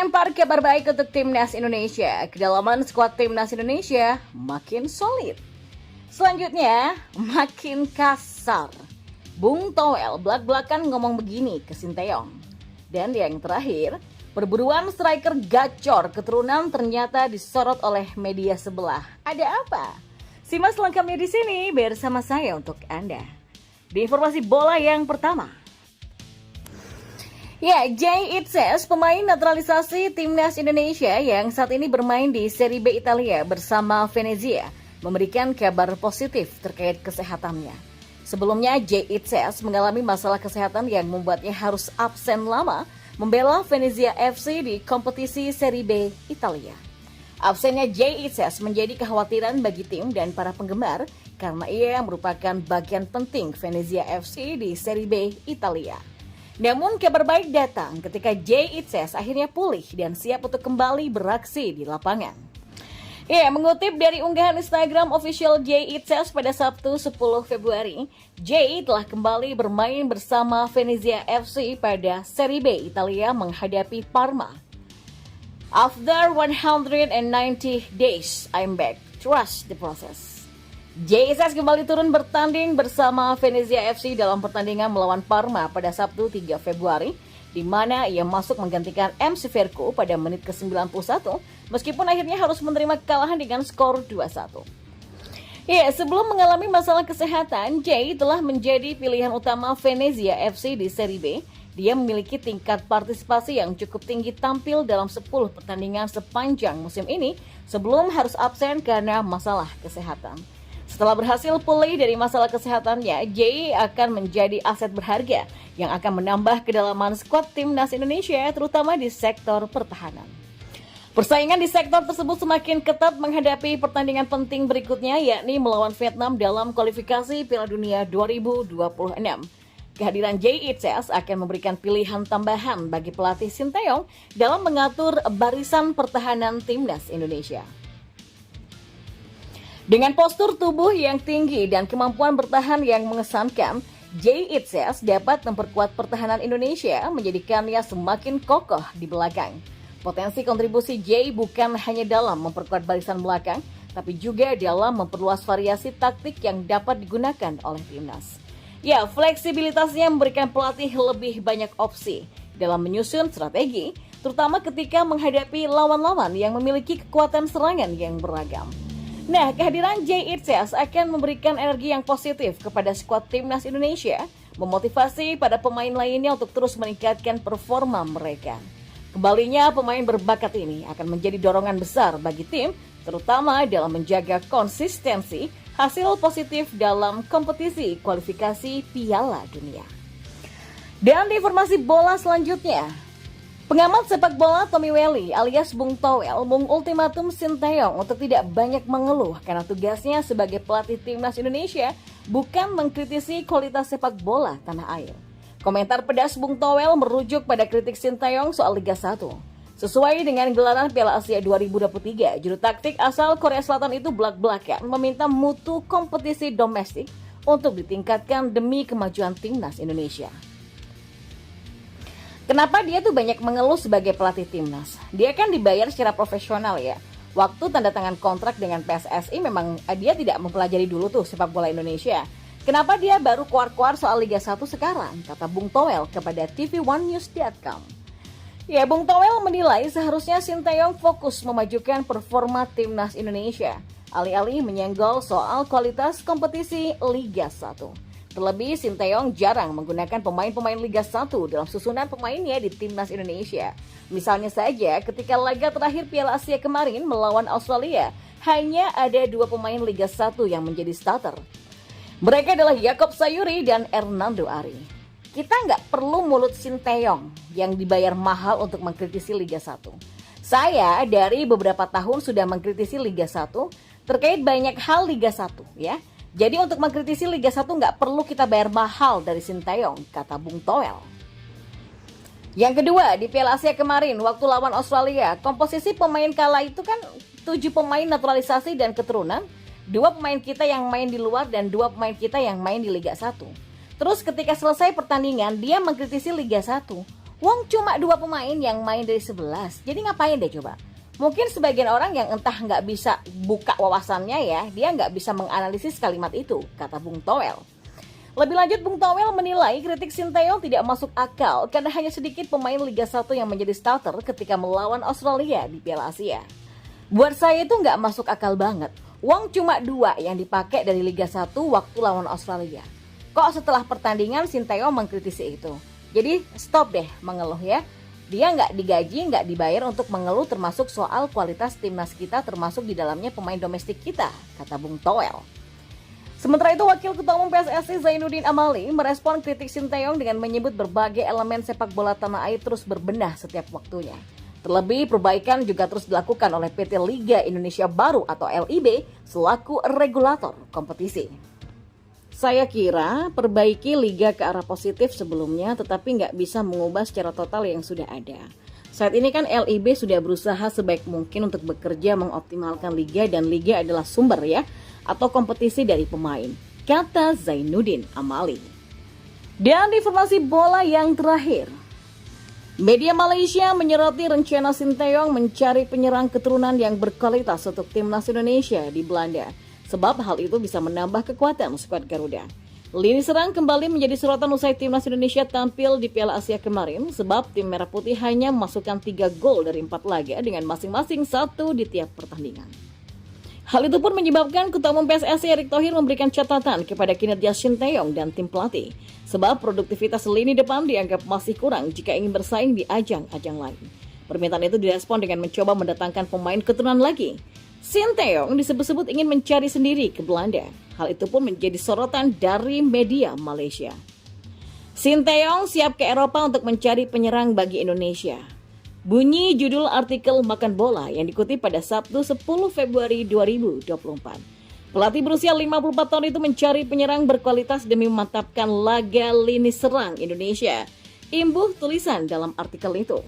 Terlempar kabar baik untuk timnas Indonesia. Kedalaman skuad timnas Indonesia makin solid. Selanjutnya, makin kasar. Bung Toel belak-belakan ngomong begini ke Sinteyong. Dan yang terakhir, perburuan striker gacor keturunan ternyata disorot oleh media sebelah. Ada apa? Simak selengkapnya di sini bersama saya untuk Anda. Di informasi bola yang pertama. Ya, Jay Itzes, pemain naturalisasi timnas Indonesia yang saat ini bermain di Serie B Italia bersama Venezia, memberikan kabar positif terkait kesehatannya. Sebelumnya, Jay Itzes mengalami masalah kesehatan yang membuatnya harus absen lama membela Venezia FC di kompetisi Serie B Italia. Absennya Jay Itzes menjadi kekhawatiran bagi tim dan para penggemar karena ia merupakan bagian penting Venezia FC di Serie B Italia. Namun kabar baik datang ketika Jay Itzes akhirnya pulih dan siap untuk kembali beraksi di lapangan. Ya, mengutip dari unggahan Instagram official Jay Itzes pada Sabtu 10 Februari, Jay telah kembali bermain bersama Venezia FC pada Serie B Italia menghadapi Parma. After 190 days, I'm back. Trust the process. Jay Itzes kembali turun bertanding bersama Venezia FC dalam pertandingan melawan Parma pada Sabtu 3 Februari, di mana ia masuk menggantikan MC Verco pada menit ke-91, meskipun akhirnya harus menerima kekalahan dengan skor 2-1. Ya, sebelum mengalami masalah kesehatan, Jay telah menjadi pilihan utama Venezia FC di Serie B. Dia memiliki tingkat partisipasi yang cukup tinggi tampil dalam 10 pertandingan sepanjang musim ini sebelum harus absen karena masalah kesehatan. Setelah berhasil pulih dari masalah kesehatannya, Jay akan menjadi aset berharga yang akan menambah kedalaman skuad timnas Indonesia terutama di sektor pertahanan. Persaingan di sektor tersebut semakin ketat menghadapi pertandingan penting berikutnya yakni melawan Vietnam dalam kualifikasi Piala Dunia 2026. Kehadiran Jay Itzes akan memberikan pilihan tambahan bagi pelatih Sinteyong dalam mengatur barisan pertahanan timnas Indonesia. Dengan postur tubuh yang tinggi dan kemampuan bertahan yang mengesankan, Jay Itzes dapat memperkuat pertahanan Indonesia menjadikannya semakin kokoh di belakang. Potensi kontribusi Jay bukan hanya dalam memperkuat barisan belakang, tapi juga dalam memperluas variasi taktik yang dapat digunakan oleh timnas. Ya, fleksibilitasnya memberikan pelatih lebih banyak opsi dalam menyusun strategi, terutama ketika menghadapi lawan-lawan yang memiliki kekuatan serangan yang beragam. Nah, kehadiran Jay Itzes akan memberikan energi yang positif kepada skuad timnas Indonesia, memotivasi pada pemain lainnya untuk terus meningkatkan performa mereka. Kembalinya pemain berbakat ini akan menjadi dorongan besar bagi tim, terutama dalam menjaga konsistensi hasil positif dalam kompetisi kualifikasi Piala Dunia. Dan di informasi bola selanjutnya, pengamat sepak bola Tommy Welly alias Bung Toel mengultimatum Sinteyong untuk tidak banyak mengeluh karena tugasnya sebagai pelatih timnas Indonesia bukan mengkritisi kualitas sepak bola tanah air. Komentar pedas Bung Toel merujuk pada kritik Sinteyong soal Liga 1. Sesuai dengan gelaran Piala Asia 2023, juru taktik asal Korea Selatan itu belak-belakan meminta mutu kompetisi domestik untuk ditingkatkan demi kemajuan timnas Indonesia. Kenapa dia tuh banyak mengeluh sebagai pelatih timnas? Dia kan dibayar secara profesional ya. Waktu tanda tangan kontrak dengan PSSI memang dia tidak mempelajari dulu tuh sepak bola Indonesia. Kenapa dia baru keluar-keluar soal Liga 1 sekarang? Kata Bung Toel kepada TV1news.com. Ya, Bung Toel menilai seharusnya Sinteyong fokus memajukan performa timnas Indonesia, alih-alih menyenggol soal kualitas kompetisi Liga 1. Terlebih, Sinteyong jarang menggunakan pemain-pemain Liga 1 dalam susunan pemainnya di timnas Indonesia. Misalnya saja, ketika laga terakhir Piala Asia kemarin melawan Australia, hanya ada 2 pemain Liga 1 yang menjadi starter. Mereka adalah Yakob Sayuri dan Hernando Ari. Kita nggak perlu mulut Sinteyong yang dibayar mahal untuk mengkritisi Liga 1. Saya dari beberapa tahun sudah mengkritisi Liga 1 terkait banyak hal Liga 1 ya. Jadi untuk mengkritisi Liga 1 nggak perlu kita bayar mahal dari Sinteyong, kata Bung Toel. Yang kedua, di Piala Asia kemarin waktu lawan Australia, komposisi pemain kala itu kan 7 pemain naturalisasi dan keturunan, 2 pemain kita yang main di luar dan 2 pemain kita yang main di Liga 1. Terus ketika selesai pertandingan, dia mengkritisi Liga 1. Wong cuma 2 pemain yang main dari 11, jadi ngapain deh coba? Mungkin sebagian orang yang entah nggak bisa buka wawasannya ya, dia nggak bisa menganalisis kalimat itu, kata Bung Toel. Lebih lanjut, Bung Toel menilai kritik Sinteyong tidak masuk akal karena hanya sedikit pemain Liga 1 yang menjadi starter ketika melawan Australia di Piala Asia. Buat saya itu nggak masuk akal banget. Wong cuma 2 yang dipakai dari Liga 1 waktu lawan Australia. Kok setelah pertandingan Sinteyong mengkritisi itu? Jadi stop deh mengeluh ya. Dia nggak digaji, nggak dibayar untuk mengeluh termasuk soal kualitas timnas kita termasuk di dalamnya pemain domestik kita, kata Bung Toel. Sementara itu, Wakil Ketua Umum PSSI Zainuddin Amali merespon kritik Sinteyong dengan menyebut berbagai elemen sepak bola tanah air terus berbenah setiap waktunya. Terlebih, perbaikan juga terus dilakukan oleh PT Liga Indonesia Baru atau LIB selaku regulator kompetisi. Saya kira perbaiki liga ke arah positif sebelumnya, tetapi nggak bisa mengubah secara total yang sudah ada. Saat ini kan LIB sudah berusaha sebaik mungkin untuk bekerja mengoptimalkan liga dan liga adalah sumber ya, atau kompetisi dari pemain, kata Zainuddin Amali. Dan informasi bola yang terakhir. Media Malaysia menyoroti rencana Sinteyong mencari penyerang keturunan yang berkualitas untuk timnas Indonesia di Belanda. Sebab hal itu bisa menambah kekuatan skuad Garuda. Lini serang kembali menjadi sorotan usai timnas Indonesia tampil di Piala Asia kemarin sebab tim Merah Putih hanya memasukkan 3 gol dari 4 laga dengan masing-masing 1 di tiap pertandingan. Hal itu pun menyebabkan Ketua Umum PSSI Erick Thohir memberikan catatan kepada kinerja Sinteyong dan tim pelatih. Sebab produktivitas lini depan dianggap masih kurang jika ingin bersaing di ajang-ajang lain. Permintaan itu direspon dengan mencoba mendatangkan pemain keturunan lagi. Sinteyong disebut-sebut ingin mencari sendiri ke Belanda. Hal itu pun menjadi sorotan dari media Malaysia. Sinteyong siap ke Eropa untuk mencari penyerang bagi Indonesia. Bunyi judul artikel Makan Bola yang dikutip pada Sabtu 10 Februari 2024. Pelatih berusia 54 tahun itu mencari penyerang berkualitas demi memantapkan laga lini serang Indonesia. Imbuh tulisan dalam artikel itu.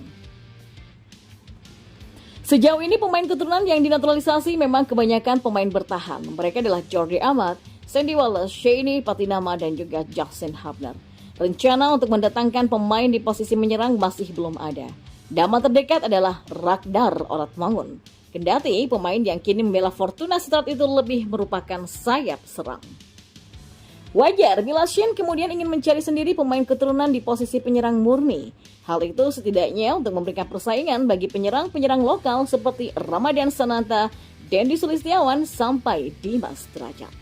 Sejauh ini pemain keturunan yang dinaturalisasi memang kebanyakan pemain bertahan. Mereka adalah Jordi Amat, Sandy Wallace, Shani Patinama, dan juga Jackson Hubner. Rencana untuk mendatangkan pemain di posisi menyerang masih belum ada. Nama terdekat adalah Ragnar Oratmangun. Kendati pemain yang kini membela Fortuna Sittard itu lebih merupakan sayap serang. Wajar bila Shin kemudian ingin mencari sendiri pemain keturunan di posisi penyerang murni. Hal itu setidaknya untuk memberikan persaingan bagi penyerang-penyerang lokal seperti Ramadan Sananta, Dendi Sulistiawan, sampai Dimas Derajat.